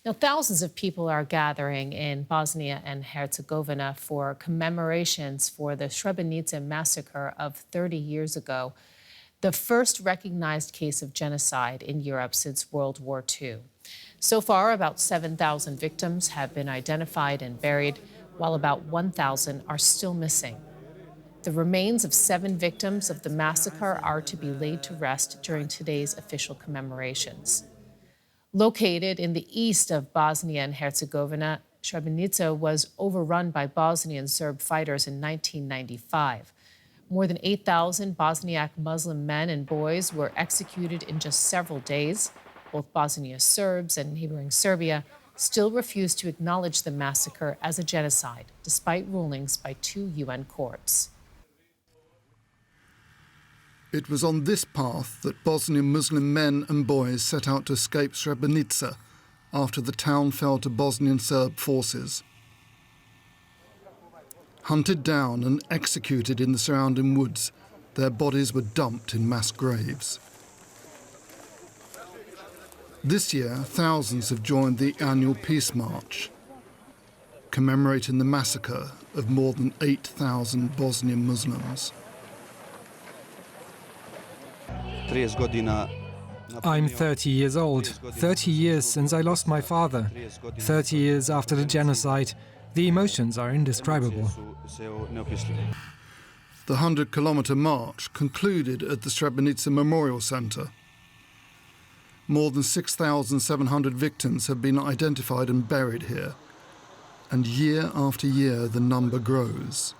Now, thousands of people are gathering in Bosnia and Herzegovina for commemorations for the Srebrenica massacre of 30 years ago, the first recognized case of genocide in Europe since World War II. So far, about 7,000 victims have been identified and buried, while about 1,000 are still missing. The remains of 7 victims of the massacre are to be laid to rest during today's official commemorations. Located in the east of Bosnia and Herzegovina, Srebrenica was overrun by Bosnian Serb fighters in 1995. More than 8,000 Bosniak Muslim men and boys were executed in just several days. Both Bosnian Serbs and neighboring Serbia still refuse to acknowledge the massacre as a genocide, despite rulings by 2 UN courts. It was on this path that Bosnian Muslim men and boys set out to escape Srebrenica after the town fell to Bosnian Serb forces. Hunted down and executed in the surrounding woods, their bodies were dumped in mass graves. This year, thousands have joined the annual Peace March, commemorating the massacre of more than 8,000 Bosnian Muslims. I'm 30 years old, 30 years since I lost my father, 30 years after the genocide. The emotions are indescribable. The 100-kilometre march concluded at the Srebrenica Memorial Centre. More than 6,700 victims have been identified and buried here, and year after year the number grows.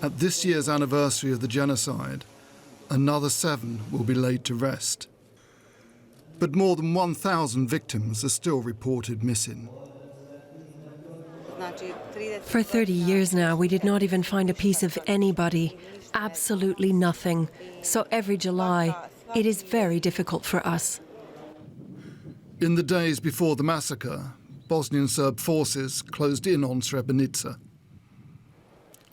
At this year's anniversary of the genocide, another 7 will be laid to rest. But more than 1,000 victims are still reported missing. For 30 years now, we did not even find a piece of anybody, absolutely nothing. So every July, it is very difficult for us. In the days before the massacre, Bosnian Serb forces closed in on Srebrenica,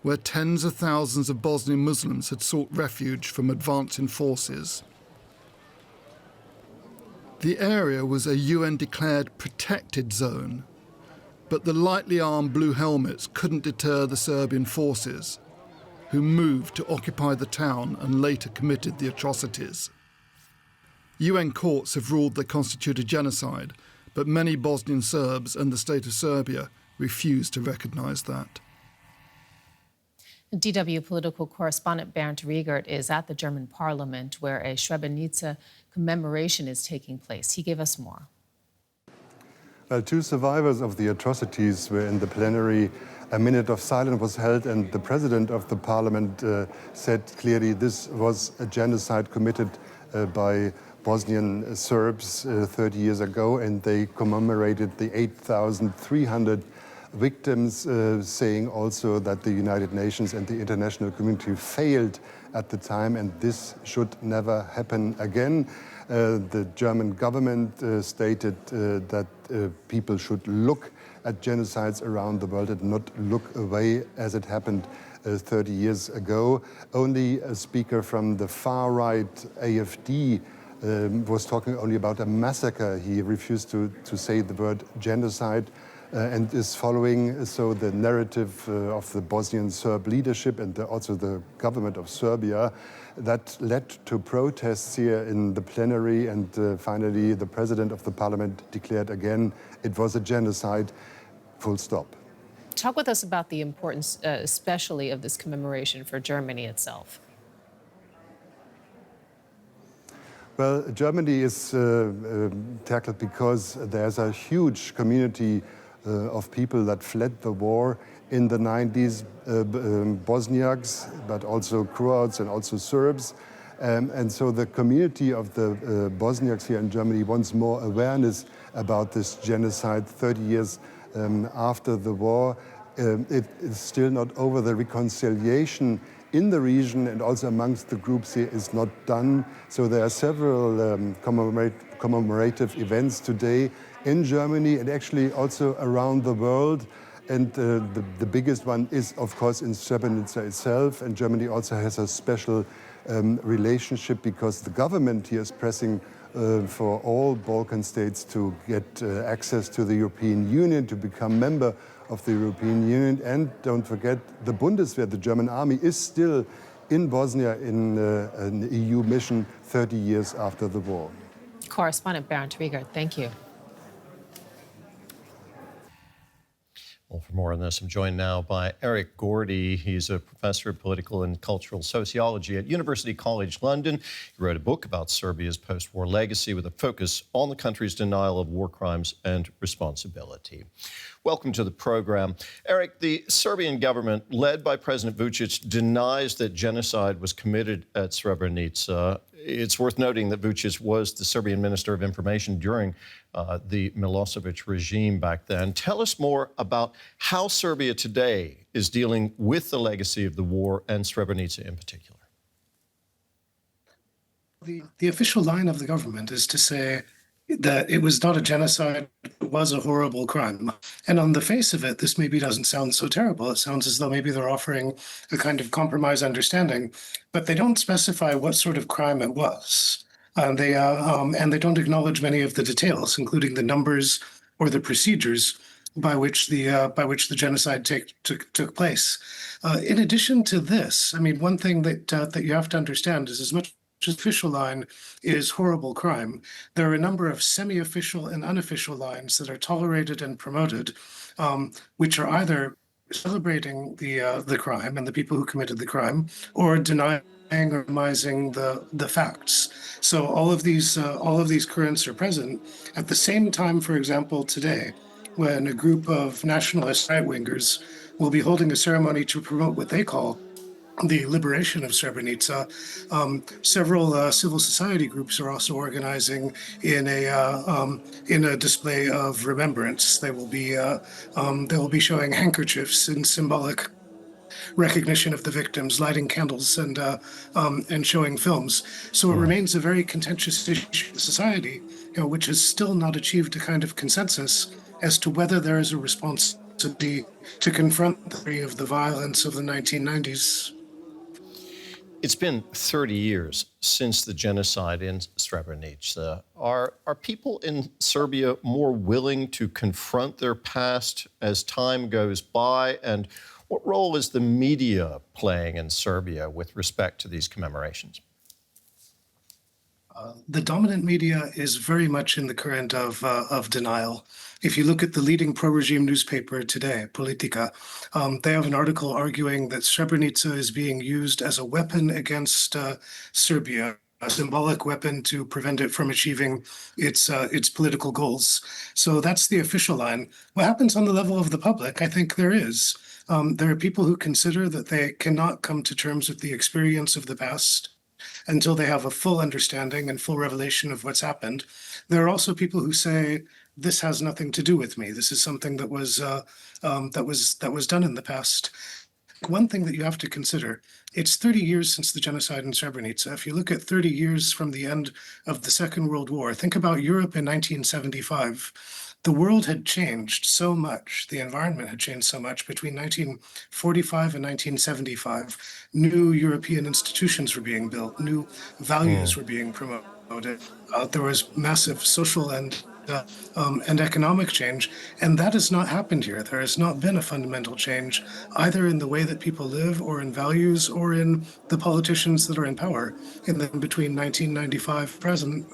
where tens of thousands of Bosnian Muslims had sought refuge from advancing forces. The area was a UN-declared protected zone, but the lightly armed blue helmets couldn't deter the Serbian forces, who moved to occupy the town and later committed the atrocities. UN courts have ruled they constituted genocide, but many Bosnian Serbs and the state of Serbia refuse to recognise that. DW political correspondent Bernd Riegert is at the German parliament where a Srebrenica commemoration is taking place. He gave us more. Well, 2 survivors of the atrocities were in the plenary. A minute of silence was held, and the president of the parliament said clearly this was a genocide committed by Bosnian Serbs 30 years ago, and they commemorated the 8,300 victims, saying also that the United Nations and the international community failed at the time, and this should never happen again. The German government stated that people should look at genocides around the world and not look away as it happened 30 years ago. Only a speaker from the far-right AfD was talking only about a massacre. He refused to say the word genocide. And is following the narrative of the Bosnian Serb leadership and also the government of Serbia that led to protests here in the plenary, and finally the president of the parliament declared again it was a genocide, full stop. Talk with us about the importance, especially of this commemoration for Germany itself. Well, Germany is tackled because there's a huge community of people that fled the war in the 90s, Bosniaks, but also Croats and also Serbs. And so the community of the Bosniaks here in Germany wants more awareness about this genocide 30 years after the war. It is still not over. The reconciliation in the region and also amongst the groups here is not done. So there are several commemorative events today in Germany and actually also around the world. And the biggest one is, of course, in Srebrenica itself. And Germany also has a special relationship because the government here is pressing for all Balkan states to get access to the European Union, to become member of the European Union. And don't forget, the Bundeswehr, the German army, is still in Bosnia in an EU mission 30 years after the war. Correspondent Bernd Riegert, thank you. Well, for more on this, I'm joined now by Eric Gordy. He's a professor of political and cultural sociology at University College London. He wrote a book about Serbia's post-war legacy with a focus on the country's denial of war crimes and responsibility. Welcome to the program. Eric, the Serbian government, led by President Vučić, denies that genocide was committed at Srebrenica. It's worth noting that Vučić was the Serbian Minister of Information during the Milosevic regime back then. Tell us more about how Serbia today is dealing with the legacy of the war and Srebrenica in particular. The official line of the government is to say that it was not a genocide, it was a horrible crime. And on the face of it, this maybe doesn't sound so terrible. It sounds as though maybe they're offering a kind of compromise understanding, but they don't specify what sort of crime it was. And they don't acknowledge many of the details, including the numbers or the procedures by which the genocide took place. In addition to this, I mean, one thing that you have to understand is as much official line is horrible crime, there are a number of semi-official and unofficial lines that are tolerated and promoted, which are either celebrating the crime and the people who committed the crime, or denying or minimizing the facts. So all of these currents are present at the same time. For example, today, when a group of nationalist right-wingers will be holding a ceremony to promote what they call the liberation of Srebrenica, several civil society groups are also organizing in a display of remembrance. They will be showing handkerchiefs in symbolic recognition of the victims, lighting candles and showing films. So it remains a very contentious issue in society, which has still not achieved a kind of consensus as to whether there is a responsibility to confront the violence of the 1990s. It's been 30 years since the genocide in Srebrenica. Are people in Serbia more willing to confront their past as time goes by? And what role is the media playing in Serbia with respect to these commemorations? The dominant media is very much in the current of denial. If you look at the leading pro-regime newspaper today, Politica, they have an article arguing that Srebrenica is being used as a weapon against Serbia, a symbolic weapon to prevent it from achieving its political goals. So that's the official line. What happens on the level of the public? I think there is. There are people who consider that they cannot come to terms with the experience of the past until they have a full understanding and full revelation of what's happened. There are also people who say, this has nothing to do with me. This is something that was done in the past. One thing that you have to consider, it's 30 years since the genocide in Srebrenica. If you look at 30 years from the end of the Second World War, think about Europe in 1975. The world had changed so much, the environment had changed so much between 1945 and 1975. New European institutions were being built, new values were being promoted. There was massive social and economic change, and that has not happened here. There has not been a fundamental change, either in the way that people live or in values or in the politicians that are in power in between 1995 present.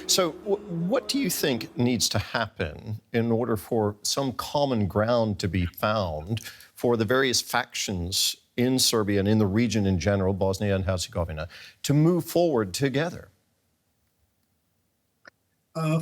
So what do you think needs to happen in order for some common ground to be found for the various factions in Serbia and in the region in general, Bosnia and Herzegovina, to move forward together?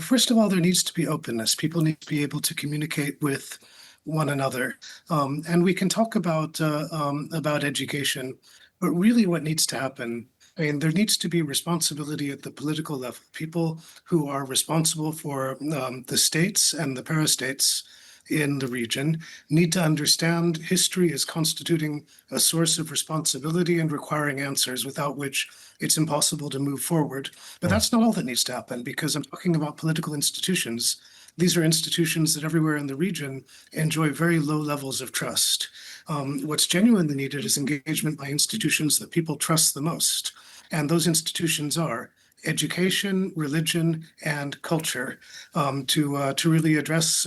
First of all, there needs to be openness. People need to be able to communicate with one another. And we can talk about education, but really what needs to happen, I mean, there needs to be responsibility at the political level. People who are responsible for the states and the parastates in the region need to understand history as constituting a source of responsibility and requiring answers, without which it's impossible to move forward. But that's not all that needs to happen, because I'm talking about political institutions. These are institutions that everywhere in the region enjoy very low levels of trust. What's genuinely needed is engagement by institutions that people trust the most. And those institutions are education, religion, and culture to really address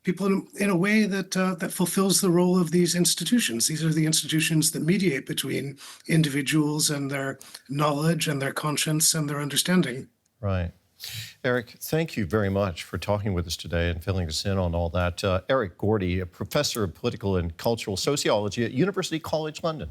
people in a way that that fulfills the role of these institutions. These are the institutions that mediate between individuals and their knowledge and their conscience and their understanding. Right. Eric, thank you very much for talking with us today and filling us in on all that. Eric Gordy, a professor of political and cultural sociology at University College London.